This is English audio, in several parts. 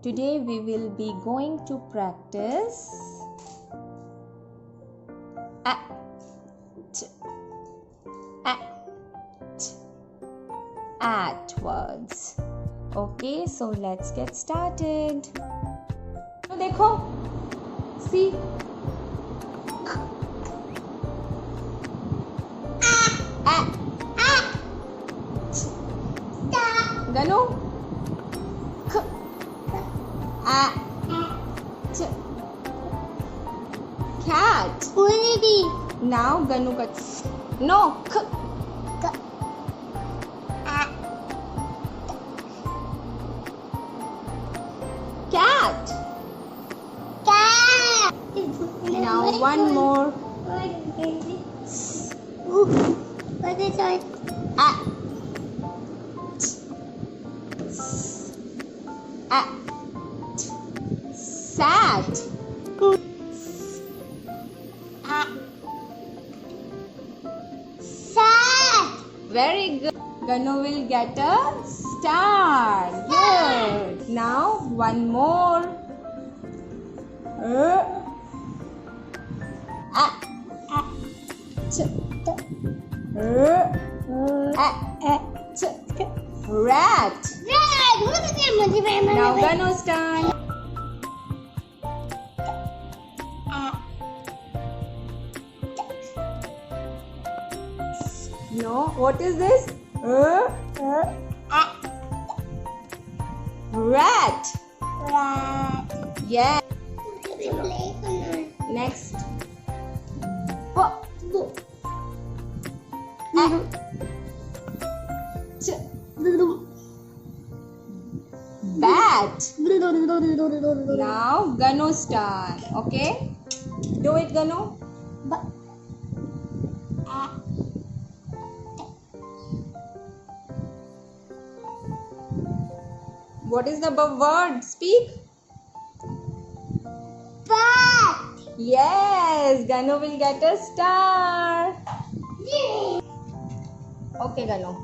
Today we will be going to practice at words. Okay, so let's get started. देखो, see. Ganu. Cat. Now Ganu got no. Cat. Now one more. What is it? Sat. Sad. Very good. Ganu will get a star. Good. Now one more. Rat. Now Ganu's turn. No, what is this? Rat. Yeah. Next. Bat. Now Ganu's turn. Okay? Do it, Ganu. What is the word? Speak. Bat. Yes, Ganu will get a star. Okay, Ganu.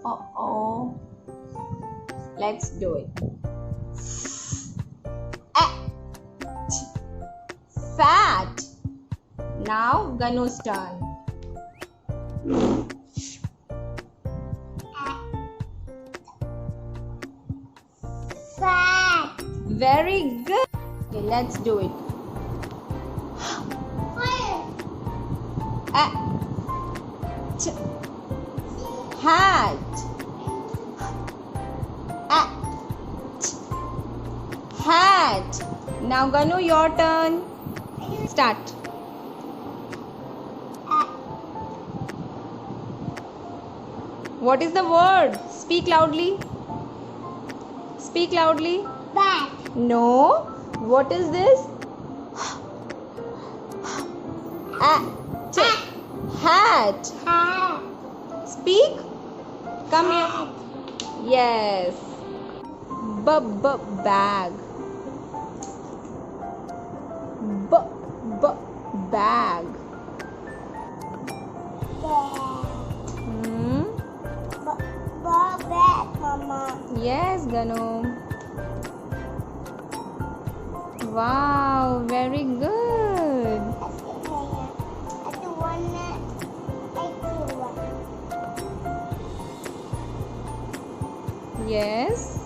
Uh-oh. Let's do it. Fat. Now Ganu's turn. Fat. Very good. Okay, let's do it. Hat. Hat. Now Ganu, your turn. Start. What is the word? Speak loudly. Speak loudly. Bat. No. What is this? Hat. Hat. Speak. Come here. Yes. Bag. Bag. Bat, Mama. Yes, Ganu. Wow, very good. Yes.